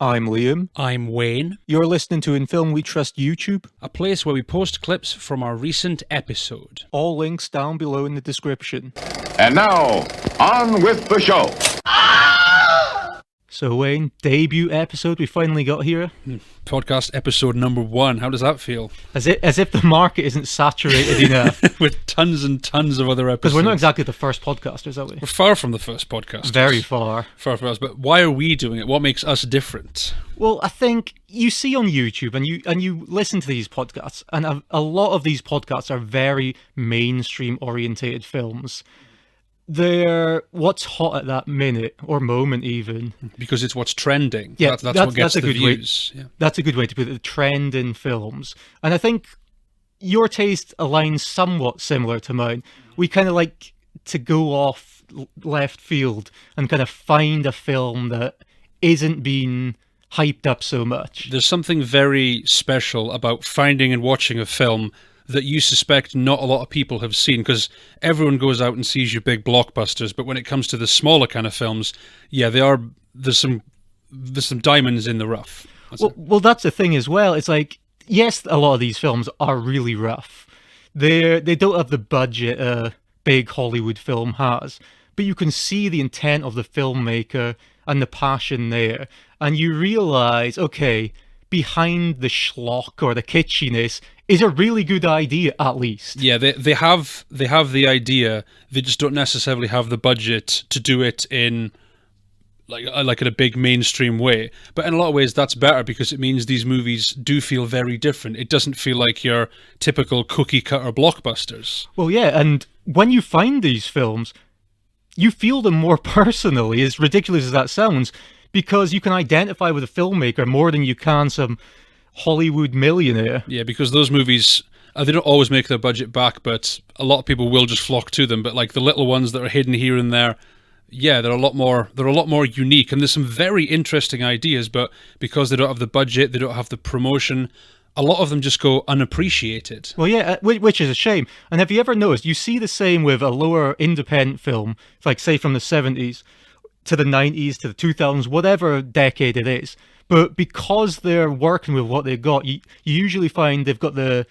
I'm Liam. I'm Wayne, You're listening to In Film We Trust YouTube. a place where we post clips from our recent episode. All links down below in the description. And now, on with the show. So Wayne, debut episode we finally got here. Podcast episode number 1. How does that feel? As if the market isn't saturated enough. With tons and tons of other episodes. Because we're not exactly the first podcasters, are we? We're far from the first podcast. Very far. Far from us. But why are we doing it? What makes us different? Well, I think you see on YouTube and you listen to these podcasts, and a lot of these podcasts are very mainstream orientated films. They're what's hot at that minute or moment, even. Because it's what's trending. Yeah, that's what gets a the good views. Way, yeah. That's a good way to put it. The trend in films, and I think your taste aligns somewhat similar to mine. We kind of like to go off left field and kind of find a film that isn't being hyped up so much. There's something very special about finding and watching a film that you suspect not a lot of people have seen, because everyone goes out and sees your big blockbusters, but when it comes to the smaller kind of films, yeah, there's some diamonds in the rough. Well, that's the thing as well. It's like, yes, a lot of these films are really rough. They don't have the budget a big Hollywood film has, but you can see the intent of the filmmaker and the passion there, and you realize, okay, behind the schlock or the kitschiness is a really good idea, at least. Yeah, they have the idea. They just don't necessarily have the budget to do it in like in a big mainstream way. But in a lot of ways, that's better, because it means these movies do feel very different. It doesn't feel like your typical cookie cutter blockbusters. Well, yeah, and when you find these films, you feel them more personally, as ridiculous as that sounds, because you can identify with a filmmaker more than you can some Hollywood millionaire. Yeah, because those movies, they don't always make their budget back, but a lot of people will just flock to them. But like the little ones that are hidden here and there, yeah, they're a lot more unique, and there's some very interesting ideas, but because they don't have the budget, they don't have the promotion, a lot of them just go unappreciated. Well, yeah, which is a shame. And have you ever noticed, you see the same with a lower independent film, like say from the 70s to the 90s to the 2000s, whatever decade it is. But because they're working with what they've got, you usually find they've got the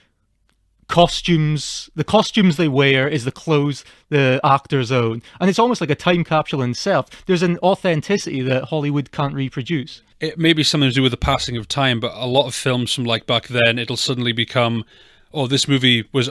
costumes they wear is the clothes the actors own. And it's almost like a time capsule in itself. There's an authenticity that Hollywood can't reproduce. It may be something to do with the passing of time, but a lot of films from like back then, it'll suddenly become, oh, this movie was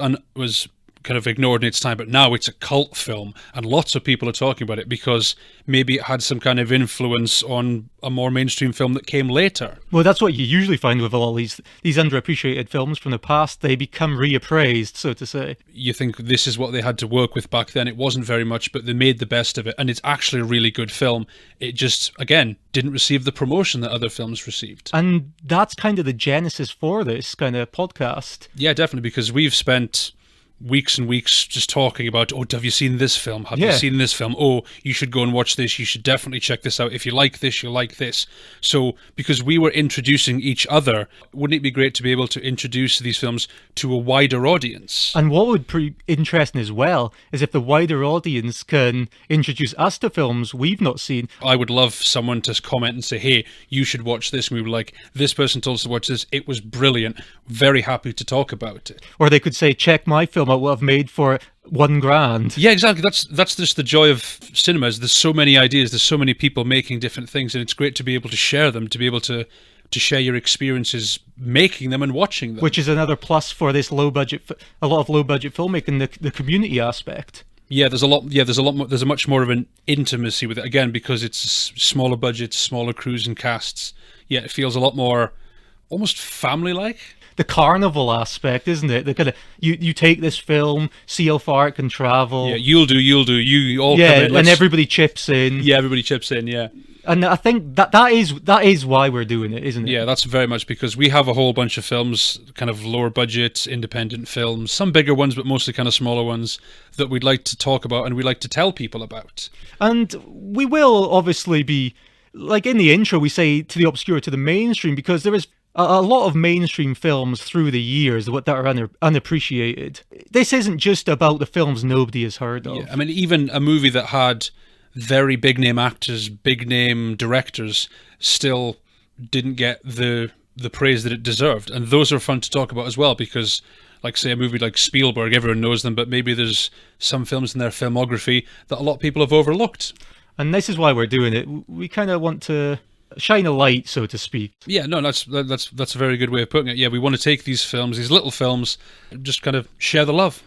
kind of ignored in its time, but now it's a cult film, and lots of people are talking about it because maybe it had some kind of influence on a more mainstream film that came later. Well, that's what you usually find with all these underappreciated films from the past. They become reappraised, so to say. You think this is what they had to work with back then. It wasn't very much, but they made the best of it, and it's actually a really good film. It just, again, didn't receive the promotion that other films received. And that's kind of the genesis for this kind of podcast. Yeah, definitely, because we've spent weeks and weeks just talking about, oh, have you seen this film? Have you seen this film? Oh, you should go and watch this. You should definitely check this out. If you like this, you'll like this. So because we were introducing each other, wouldn't it be great to be able to introduce these films to a wider audience? And what would be interesting as well is if the wider audience can introduce us to films we've not seen. I would love someone to comment and say, hey, you should watch this. And we were like, this person told us to watch this. It was brilliant. Very happy to talk about it. Or they could say, check my film out, what I've made for $1,000. Yeah, exactly. That's just the joy of cinemas. There's so many ideas. There's so many people making different things, and it's great to be able to share them, to be able to share your experiences making them and watching them. Which is another plus for this a lot of low budget filmmaking, the community aspect. Yeah, there's a lot more. There's a much more of an intimacy with it, again, because it's smaller budgets, smaller crews and casts. Yeah, it feels a lot more almost family-like. The carnival aspect, isn't it? The kind of you take this film, see how far it can travel. Yeah, you'll do. You all come in. And everybody chips in. Yeah, everybody chips in. Yeah, and I think that is why we're doing it, isn't it? Yeah, that's very much because we have a whole bunch of films, kind of lower budget, independent films, some bigger ones, but mostly kind of smaller ones that we'd like to talk about and we'd like to tell people about. And we will obviously be, like in the intro, we say to the obscure, to the mainstream, because there is a lot of mainstream films through the years that are unappreciated. This isn't just about the films nobody has heard of. Yeah, I mean, even a movie that had very big name actors, big name directors, still didn't get the praise that it deserved. And those are fun to talk about as well, because, like, say, a movie like Spielberg, everyone knows them, but maybe there's some films in their filmography that a lot of people have overlooked. And this is why we're doing it. We kind of want to shine a light, so to speak. Yeah, no, that's a very good way of putting it. Yeah, we want to take these films, these little films, and just kind of share the love.